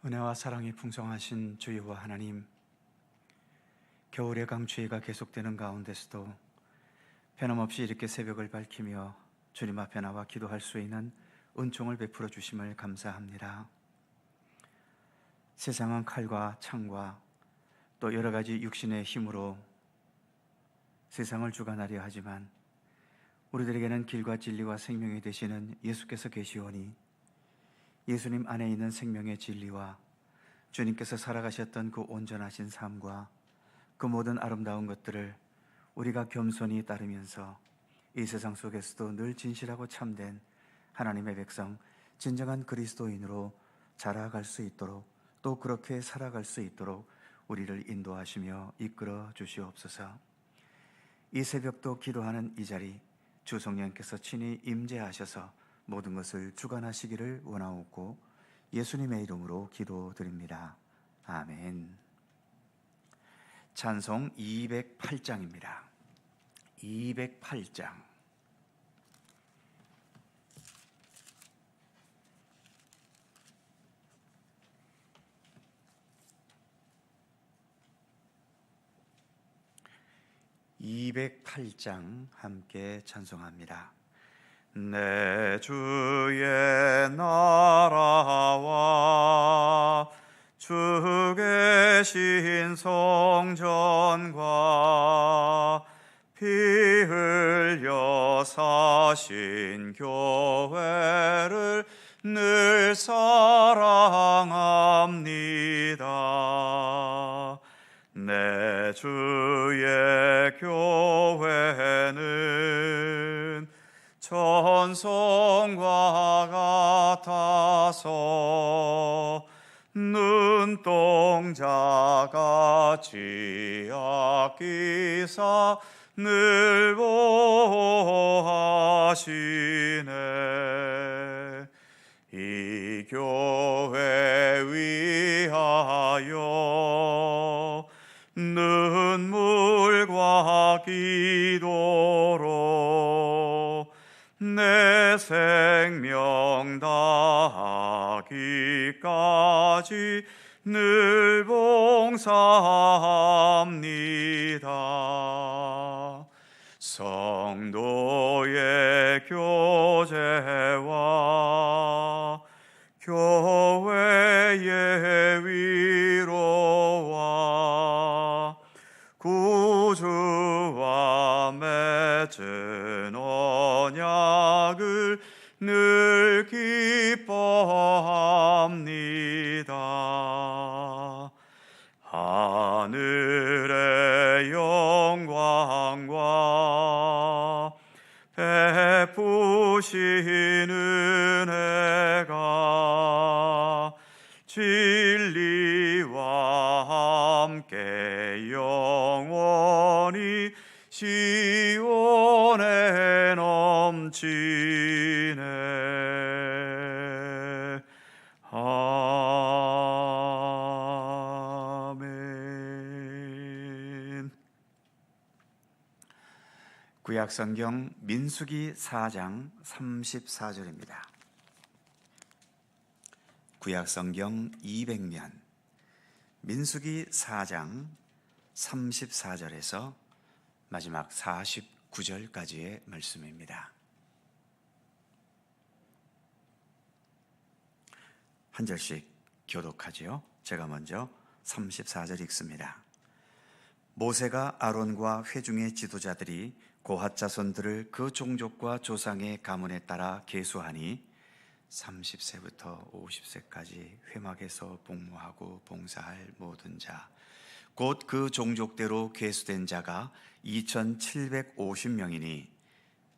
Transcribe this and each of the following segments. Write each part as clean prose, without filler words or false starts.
은혜와 사랑이 풍성하신 주 여호와 하나님, 겨울의 강추위가 계속되는 가운데서도 변함없이 이렇게 새벽을 밝히며 주님 앞에 나와 기도할 수 있는 은총을 베풀어 주심을 감사합니다. 세상은 칼과 창과 또 여러 가지 육신의 힘으로 세상을 주관하려 하지만 우리들에게는 길과 진리와 생명이 되시는 예수께서 계시오니 예수님 안에 있는 생명의 진리와 주님께서 살아가셨던 그 온전하신 삶과 그 모든 아름다운 것들을 우리가 겸손히 따르면서 이 세상 속에서도 늘 진실하고 참된 하나님의 백성, 진정한 그리스도인으로 자라갈 수 있도록, 또 그렇게 살아갈 수 있도록 우리를 인도하시며 이끌어 주시옵소서. 이 새벽도 기도하는 이 자리, 주 성령께서 친히 임재하셔서 모든 것을 주관하시기를 원하옵고 예수님의 이름으로 기도드립니다. 아멘. 찬송 208장입니다. 208장. 함께 찬송합니다. 내 주의 나라와 주 계신 성전과 피 흘려 사신 교회를 늘 사랑합니다. 내 주의 교회는 천성과 같아서 눈동자같이 아끼사 늘 보호하시네. 이 교회 위하여 눈물과 기도로 내 생명 다하기까지 늘 봉사합니다. 성도의 교제와 교회의 위로와 구주와 맺은 언약을 늘 기뻐합니다. 하늘의 영광과 베푸신 은혜가 진리와 함께 영원히 시온에 넘치네. 아멘. 구약성경 민수기 4장 34절입니다. 구약성경 200면 민수기 4장 34절에서 마지막 49절까지의 말씀입니다. 한 절씩 교독하지요. 제가 먼저 34절 읽습니다. 모세가 아론과 회중의 지도자들이 고핫 자손들을 그 종족과 조상의 가문에 따라 계수하니 30세부터 50세까지 회막에서 복무하고 봉사할 모든 자, 곧 그 종족대로 계수된 자가 2750명이니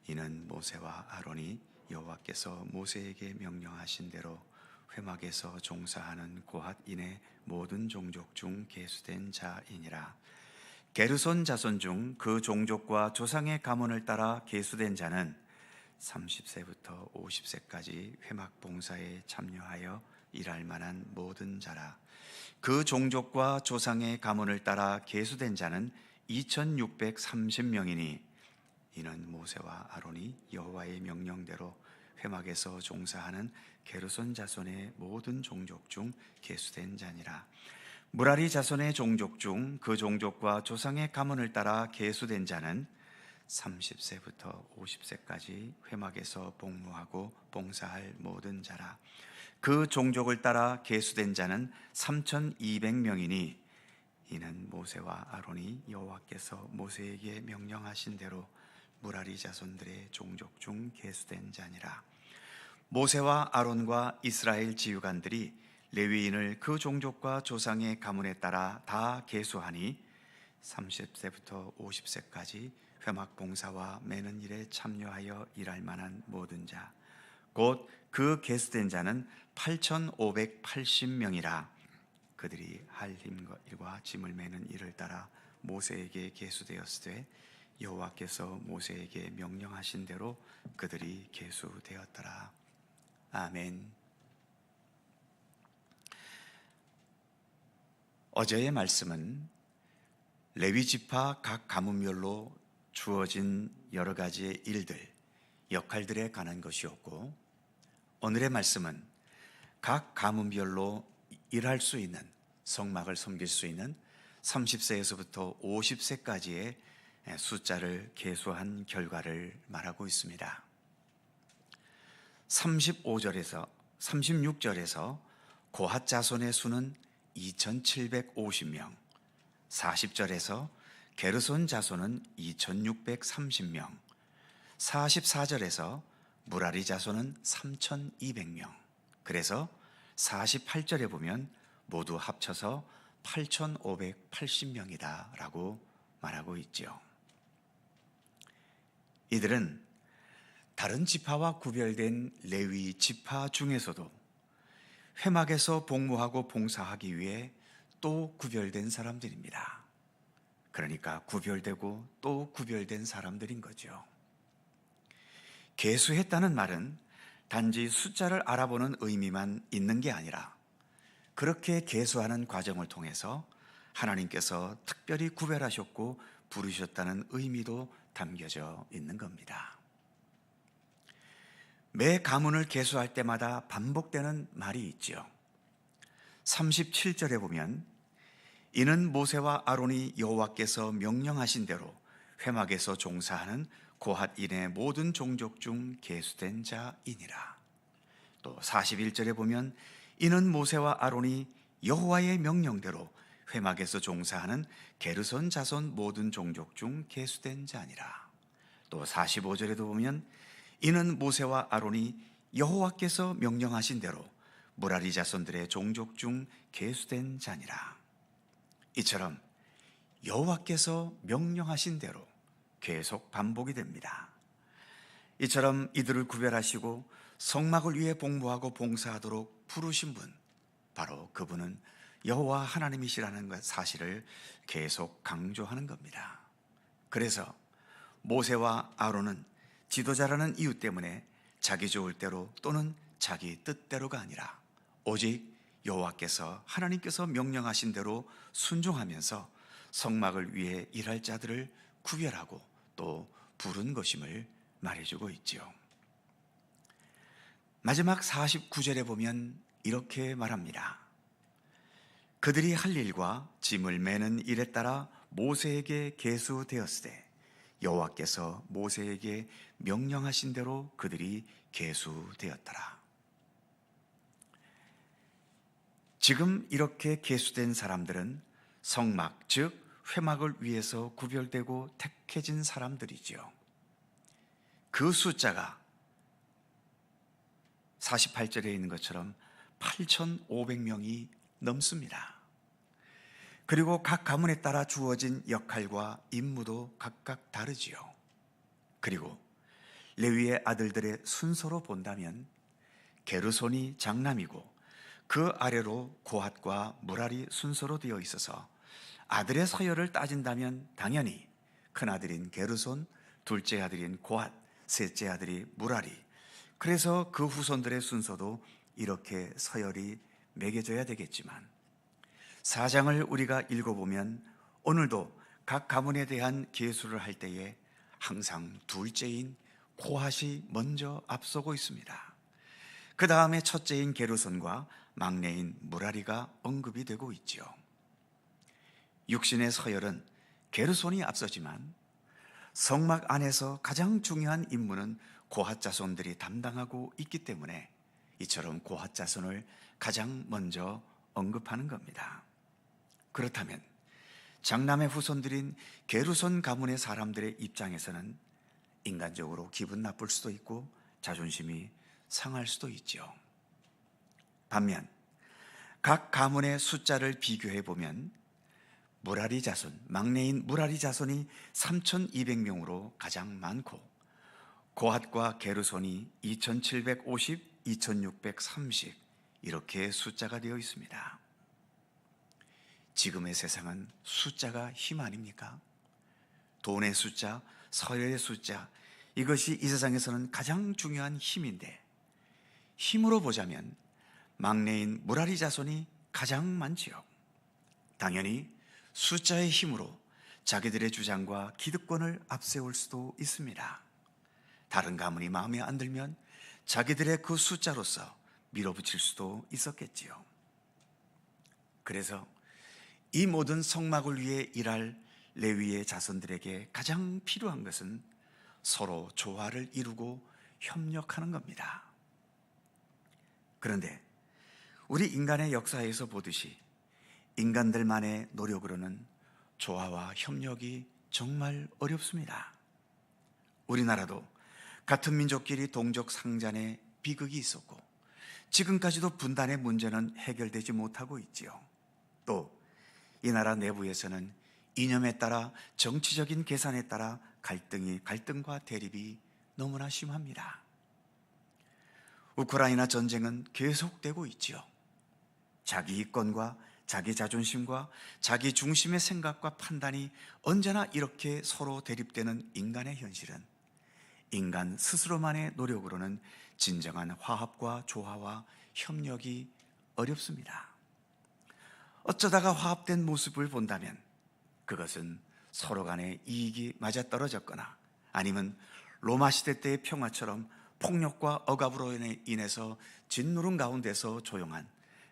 이는 모세와 아론이 여호와께서 모세에게 명령하신 대로 회막에서 종사하는 고핫인의 모든 종족 중 계수된 자이니라. 게르손 자손 중 그 종족과 조상의 가문을 따라 계수된 자는 30세부터 50세까지 회막 봉사에 참여하여 일할 만한 모든 자라. 그 종족과 조상의 가문을 따라 계수된 자는 2630명이니 이는 모세와 아론이 여호와의 명령대로 회막에서 종사하는 게르손 자손의 모든 종족 중 계수된 자니라. 무라리 자손의 종족 중 그 종족과 조상의 가문을 따라 계수된 자는 30세부터 50세까지 회막에서 복무하고 봉사할 모든 자라. 그 종족을 따라 계수된 자는 3,200명이니 이는 모세와 아론이 여호와께서 모세에게 명령하신 대로 무라리 자손들의 종족 중 계수된 자니라. 모세와 아론과 이스라엘 지휘관들이 레위인을 그 종족과 조상의 가문에 따라 다 계수하니 30세부터 50세까지 회막 봉사와 매는 일에 참여하여 일할 만한 모든 자, 곧 그 계수된 자는 8,580명이라. 그들이 할 일과 짐을 매는 일을 따라 모세에게 계수되었으되 여호와께서 모세에게 명령하신 대로 그들이 계수되었더라. 아멘. 어제의 말씀은 레위 지파 각 가문별로 주어진 여러 가지의 일들, 역할들에 관한 것이었고, 오늘의 말씀은 각 가문별로 일할 수 있는, 성막을 섬길 수 있는 30세에서부터 50세까지의 숫자를 계수한 결과를 말하고 있습니다. 36절에서 고핫 자손의 수는 2,750명, 40절에서 게르손 자손은 2,630명, 44절에서 무라리 자손은 3,200명, 그래서 48절에 보면 모두 합쳐서 8,580명이다 라고 말하고 있죠. 이들은 다른 지파와 구별된 레위 지파 중에서도 회막에서 복무하고 봉사하기 위해 또 구별된 사람들입니다. 그러니까 구별되고 또 구별된 사람들인 거죠. 계수했다는 말은 단지 숫자를 알아보는 의미만 있는 게 아니라 그렇게 계수하는 과정을 통해서 하나님께서 특별히 구별하셨고 부르셨다는 의미도 담겨져 있는 겁니다. 매 가문을 계수할 때마다 반복되는 말이 있죠. 37절에 보면 이는 모세와 아론이 여호와께서 명령하신 대로 회막에서 종사하는 고핫인의 모든 종족 중 계수된 자이니라. 또 41절에 보면 이는 모세와 아론이 여호와의 명령대로 회막에서 종사하는 게르손 자손 모든 종족 중 계수된 자니라. 또 45절에도 보면 이는 모세와 아론이 여호와께서 명령하신 대로 무라리 자손들의 종족 중 계수된 자니라. 이처럼 여호와께서 명령하신 대로 계속 반복이 됩니다. 이처럼 이들을 구별하시고 성막을 위해 복무하고 봉사하도록 부르신 분, 바로 그분은 여호와 하나님이시라는 사실을 계속 강조하는 겁니다. 그래서 모세와 아론은 지도자라는 이유 때문에 자기 좋을 대로 또는 자기 뜻대로가 아니라 오직 여호와께서 하나님께서 명령하신 대로 순종하면서 성막을 위해 일할 자들을 구별하고 또 부른 것임을 말해주고 있지요. 마지막 49절에 보면 이렇게 말합니다. 그들이 할 일과 짐을 매는 일에 따라 모세에게 계수되었으되 여호와께서 모세에게 명령하신 대로 그들이 계수되었더라. 지금 이렇게 계수된 사람들은 성막, 즉 회막을 위해서 구별되고 택해진 사람들이지요. 그 숫자가 48절에 있는 것처럼 8,500명이 넘습니다. 그리고 각 가문에 따라 주어진 역할과 임무도 각각 다르지요. 그리고 레위의 아들들의 순서로 본다면 게르손이 장남이고 그 아래로 고핫과 무라리 순서로 되어 있어서 아들의 서열을 따진다면 당연히 큰아들인 게르손, 둘째 아들인 고핫, 셋째 아들이 무라리, 그래서 그 후손들의 순서도 이렇게 서열이 매겨져야 되겠지만 4장을 우리가 읽어보면 오늘도 각 가문에 대한 계수를 할 때에 항상 둘째인 고핫이 먼저 앞서고 있습니다. 그 다음에 첫째인 게르손과 막내인 무라리가 언급이 되고 있지요. 육신의 서열은 게르손이 앞서지만 성막 안에서 가장 중요한 임무는 고핫 자손들이 담당하고 있기 때문에 이처럼 고핫 자손을 가장 먼저 언급하는 겁니다. 그렇다면 장남의 후손들인 게르손 가문의 사람들의 입장에서는 인간적으로 기분 나쁠 수도 있고 자존심이 상할 수도 있죠. 반면 각 가문의 숫자를 비교해 보면 무라리 자손, 막내인 무라리 자손이 3,200명으로 가장 많고 고핫과 게르손이 2,750, 2,630 이렇게 숫자가 되어 있습니다. 지금의 세상은 숫자가 힘 아닙니까? 돈의 숫자, 서열의 숫자, 이것이 이 세상에서는 가장 중요한 힘인데 힘으로 보자면 막내인 무라리 자손이 가장 많지요. 당연히 숫자의 힘으로 자기들의 주장과 기득권을 앞세울 수도 있습니다. 다른 가문이 마음에 안 들면 자기들의 그 숫자로서 밀어붙일 수도 있었겠지요. 그래서 이 모든 성막을 위해 일할 레위의 자손들에게 가장 필요한 것은 서로 조화를 이루고 협력하는 겁니다. 그런데 우리 인간의 역사에서 보듯이 인간들만의 노력으로는 조화와 협력이 정말 어렵습니다. 우리나라도 같은 민족끼리 동족 상잔의 비극이 있었고 지금까지도 분단의 문제는 해결되지 못하고 있지요. 또 이 나라 내부에서는 이념에 따라 정치적인 계산에 따라 갈등과 대립이 너무나 심합니다. 우크라이나 전쟁은 계속되고 있지요. 자기 이권과 자기 자존심과 자기 중심의 생각과 판단이 언제나 이렇게 서로 대립되는 인간의 현실은 인간 스스로만의 노력으로는 진정한 화합과 조화와 협력이 어렵습니다. 어쩌다가 화합된 모습을 본다면 그것은 서로 간의 이익이 맞아떨어졌거나 아니면 로마 시대 때의 평화처럼 폭력과 억압으로 인해서 짓누른 가운데서 조용한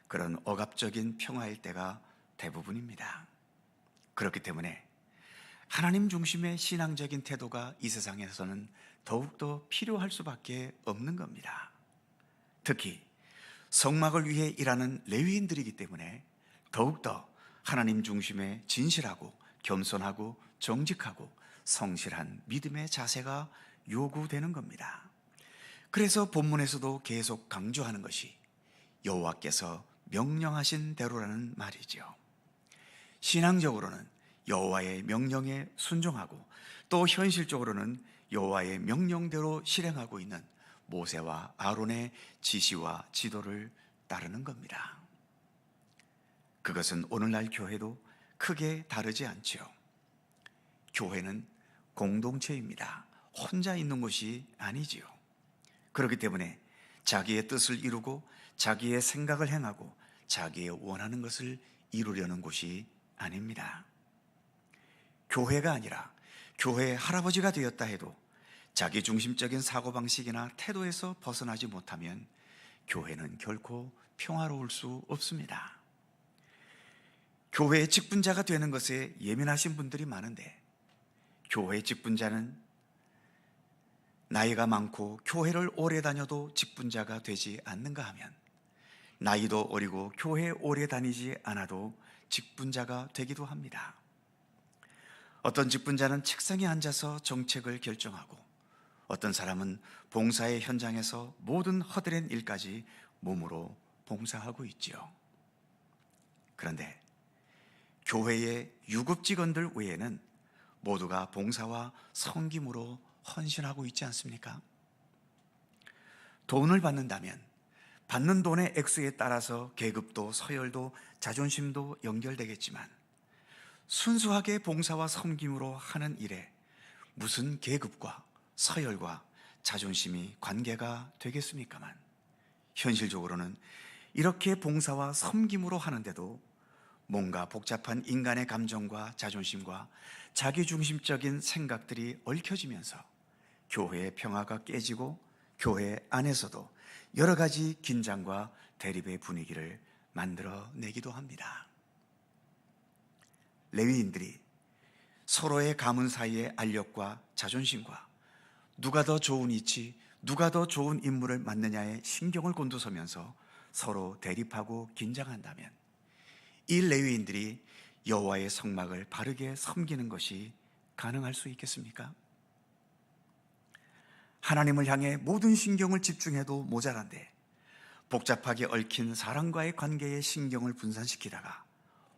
그런 억압적인 평화일 때가 대부분입니다. 그렇기 때문에 하나님 중심의 신앙적인 태도가 이 세상에서는 더욱더 필요할 수밖에 없는 겁니다. 특히 성막을 위해 일하는 레위인들이기 때문에 더욱더 하나님 중심의 진실하고 겸손하고 정직하고 성실한 믿음의 자세가 요구되는 겁니다. 그래서 본문에서도 계속 강조하는 것이 여호와께서 명령하신 대로라는 말이죠. 신앙적으로는 여호와의 명령에 순종하고 또 현실적으로는 여호와의 명령대로 실행하고 있는 모세와 아론의 지시와 지도를 따르는 겁니다. 그것은 오늘날 교회도 크게 다르지 않지요. 교회는 공동체입니다. 혼자 있는 곳이 아니지요. 그렇기 때문에 자기의 뜻을 이루고 자기의 생각을 행하고 자기의 원하는 것을 이루려는 곳이 아닙니다. 교회가 아니라 교회의 할아버지가 되었다 해도 자기 중심적인 사고방식이나 태도에서 벗어나지 못하면 교회는 결코 평화로울 수 없습니다. 교회의 직분자가 되는 것에 예민하신 분들이 많은데 교회의 직분자는 나이가 많고 교회를 오래 다녀도 직분자가 되지 않는가 하면 나이도 어리고 교회에 오래 다니지 않아도 직분자가 되기도 합니다. 어떤 직분자는 책상에 앉아서 정책을 결정하고 어떤 사람은 봉사의 현장에서 모든 허드렛 일까지 몸으로 봉사하고 있지요. 그런데 교회의 유급 직원들 외에는 모두가 봉사와 섬김으로 헌신하고 있지 않습니까? 돈을 받는다면 받는 돈의 액수에 따라서 계급도 서열도 자존심도 연결되겠지만 순수하게 봉사와 섬김으로 하는 일에 무슨 계급과 서열과 자존심이 관계가 되겠습니까만 현실적으로는 이렇게 봉사와 섬김으로 하는데도 뭔가 복잡한 인간의 감정과 자존심과 자기중심적인 생각들이 얽혀지면서 교회의 평화가 깨지고 교회 안에서도 여러 가지 긴장과 대립의 분위기를 만들어내기도 합니다. 레위인들이 서로의 가문 사이의 알력과 자존심과 누가 더 좋은 위치, 누가 더 좋은 인물을 맡느냐에 신경을 곤두서면서 서로 대립하고 긴장한다면 이 레위인들이 여호와의 성막을 바르게 섬기는 것이 가능할 수 있겠습니까? 하나님을 향해 모든 신경을 집중해도 모자란데 복잡하게 얽힌 사람과의 관계에 신경을 분산시키다가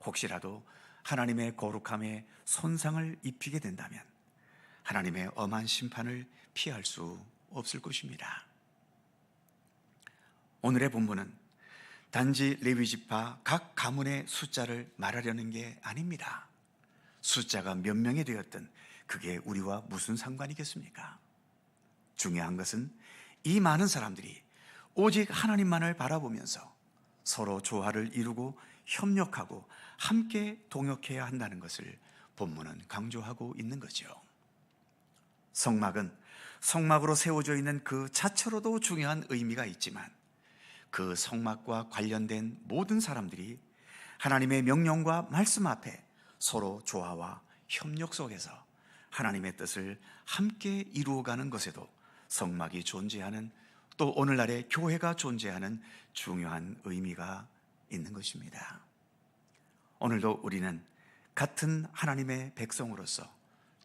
혹시라도 하나님의 거룩함에 손상을 입히게 된다면 하나님의 엄한 심판을 피할 수 없을 것입니다. 오늘의 본문은 단지 레위지파 각 가문의 숫자를 말하려는 게 아닙니다. 숫자가 몇 명이 되었든 그게 우리와 무슨 상관이겠습니까? 중요한 것은 이 많은 사람들이 오직 하나님만을 바라보면서 서로 조화를 이루고 협력하고 함께 동역해야 한다는 것을 본문은 강조하고 있는 거죠. 성막은 성막으로 세워져 있는 그 자체로도 중요한 의미가 있지만 그 성막과 관련된 모든 사람들이 하나님의 명령과 말씀 앞에 서로 조화와 협력 속에서 하나님의 뜻을 함께 이루어가는 것에도 성막이 존재하는, 또 오늘날의 교회가 존재하는 중요한 의미가 있는 것입니다. 오늘도 우리는 같은 하나님의 백성으로서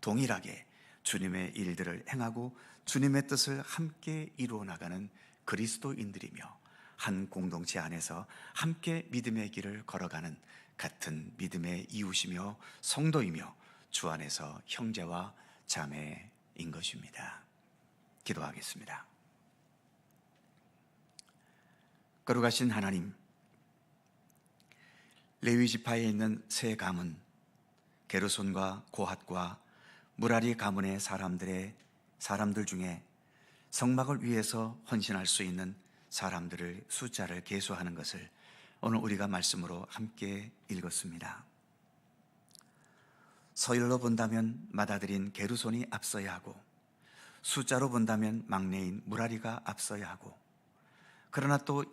동일하게 주님의 일들을 행하고 주님의 뜻을 함께 이루어 나가는 그리스도인들이며 한 공동체 안에서 함께 믿음의 길을 걸어가는 같은 믿음의 이웃이며 성도이며 주 안에서 형제와 자매인 것입니다. 기도하겠습니다. 거룩하신 하나님, 레위 지파에 있는 세 가문 게르손과 고핫과 무라리 가문의 사람들 중에 성막을 위해서 헌신할 수 있는 사람들을 숫자를 계수하는 것을 오늘 우리가 말씀으로 함께 읽었습니다. 서열로 본다면 맏아들인 게르손이 앞서야 하고 숫자로 본다면 막내인 무라리가 앞서야 하고, 그러나 또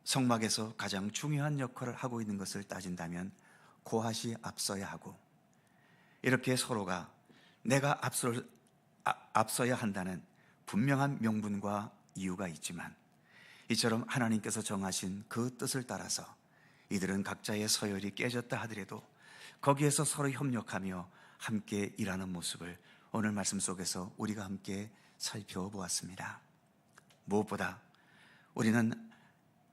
성막에서 가장 중요한 역할을 하고 있는 것을 따진다면 고핫이 앞서야 하고, 이렇게 서로가 내가 앞서야 한다는 분명한 명분과 이유가 있지만 이처럼 하나님께서 정하신 그 뜻을 따라서 이들은 각자의 서열이 깨졌다 하더라도 거기에서 서로 협력하며 함께 일하는 모습을 오늘 말씀 속에서 우리가 함께 살펴보았습니다. 무엇보다 우리는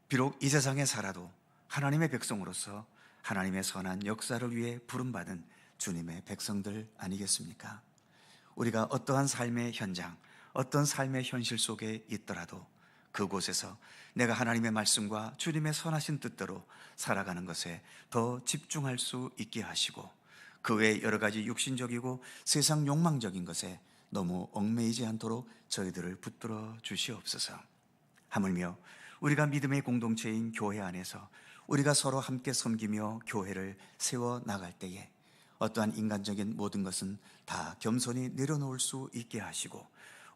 비록 이 세상에 살아도 하나님의 백성으로서 하나님의 선한 역사를 위해 부름받은 주님의 백성들 아니겠습니까? 우리가 어떠한 삶의 현장, 어떤 삶의 현실 속에 있더라도 그곳에서 내가 하나님의 말씀과 주님의 선하신 뜻대로 살아가는 것에 더 집중할 수 있게 하시고, 그 외에 여러 가지 육신적이고 세상 욕망적인 것에 너무 얽매이지 않도록 저희들을 붙들어 주시옵소서. 하물며 우리가 믿음의 공동체인 교회 안에서 우리가 서로 함께 섬기며 교회를 세워 나갈 때에 어떠한 인간적인 모든 것은 다 겸손히 내려놓을 수 있게 하시고,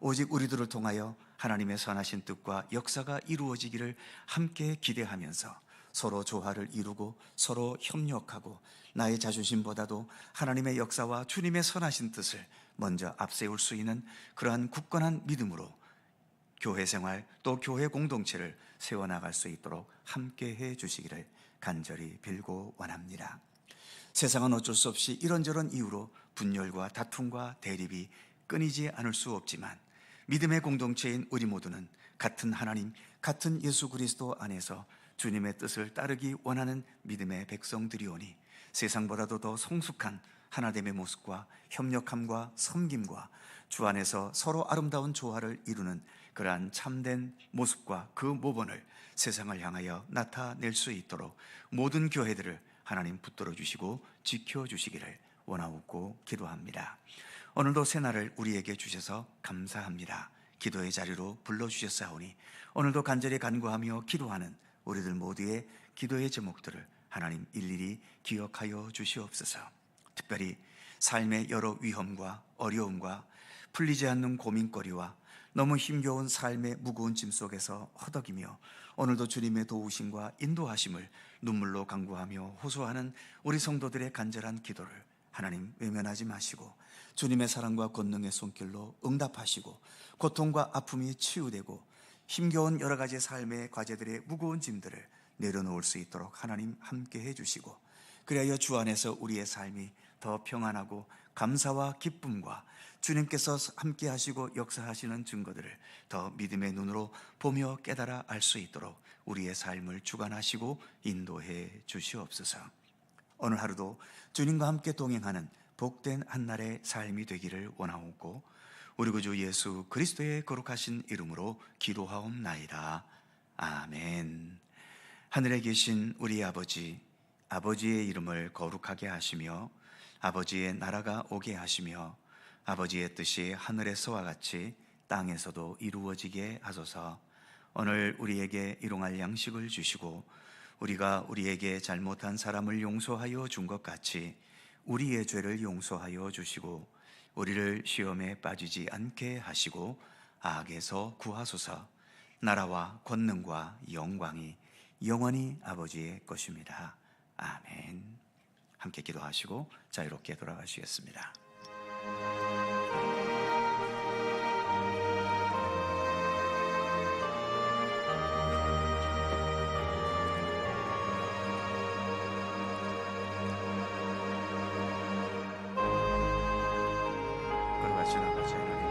오직 우리들을 통하여 하나님의 선하신 뜻과 역사가 이루어지기를 함께 기대하면서 서로 조화를 이루고 서로 협력하고 나의 자존심보다도 하나님의 역사와 주님의 선하신 뜻을 먼저 앞세울 수 있는 그러한 굳건한 믿음으로 교회 생활 또 교회 공동체를 세워나갈 수 있도록 함께 해 주시기를 간절히 빌고 원합니다. 세상은 어쩔 수 없이 이런저런 이유로 분열과 다툼과 대립이 끊이지 않을 수 없지만 믿음의 공동체인 우리 모두는 같은 하나님, 같은 예수 그리스도 안에서 주님의 뜻을 따르기 원하는 믿음의 백성들이오니 세상보다도 더 성숙한 하나됨의 모습과 협력함과 섬김과 주 안에서 서로 아름다운 조화를 이루는 그러한 참된 모습과 그 모본을 세상을 향하여 나타낼 수 있도록 모든 교회들을 하나님 붙들어 주시고 지켜 주시기를 원하옵고 기도합니다. 오늘도 새날을 우리에게 주셔서 감사합니다. 기도의 자리로 불러주셨사오니 오늘도 간절히 간구하며 기도하는 우리들 모두의 기도의 제목들을 하나님 일일이 기억하여 주시옵소서. 특별히 삶의 여러 위험과 어려움과 풀리지 않는 고민거리와 너무 힘겨운 삶의 무거운 짐 속에서 허덕이며 오늘도 주님의 도우심과 인도하심을 눈물로 간구하며 호소하는 우리 성도들의 간절한 기도를 하나님 외면하지 마시고 주님의 사랑과 권능의 손길로 응답하시고 고통과 아픔이 치유되고 힘겨운 여러 가지 삶의 과제들의 무거운 짐들을 내려놓을 수 있도록 하나님 함께 해주시고, 그리하여 주 안에서 우리의 삶이 더 평안하고 감사와 기쁨과 주님께서 함께 하시고 역사하시는 증거들을 더 믿음의 눈으로 보며 깨달아 알 수 있도록 우리의 삶을 주관하시고 인도해 주시옵소서. 오늘 하루도 주님과 함께 동행하는 복된 한날의 삶이 되기를 원하옵고 우리 구주 예수 그리스도의 거룩하신 이름으로 기도하옵나이다. 아멘. 하늘에 계신 우리 아버지, 아버지의 이름을 거룩하게 하시며 아버지의 나라가 오게 하시며 아버지의 뜻이 하늘에서와 같이 땅에서도 이루어지게 하소서. 오늘 우리에게 일용할 양식을 주시고 우리가 우리에게 잘못한 사람을 용서하여 준 것 같이 우리의 죄를 용서하여 주시고 우리를 시험에 빠지지 않게 하시고 악에서 구하소서. 나라와 권능과 영광이 영원히 아버지의 것입니다. 아멘. 함께 기도하시고 자유롭게 돌아가시겠습니다. 거룩하신 아버지 하나님,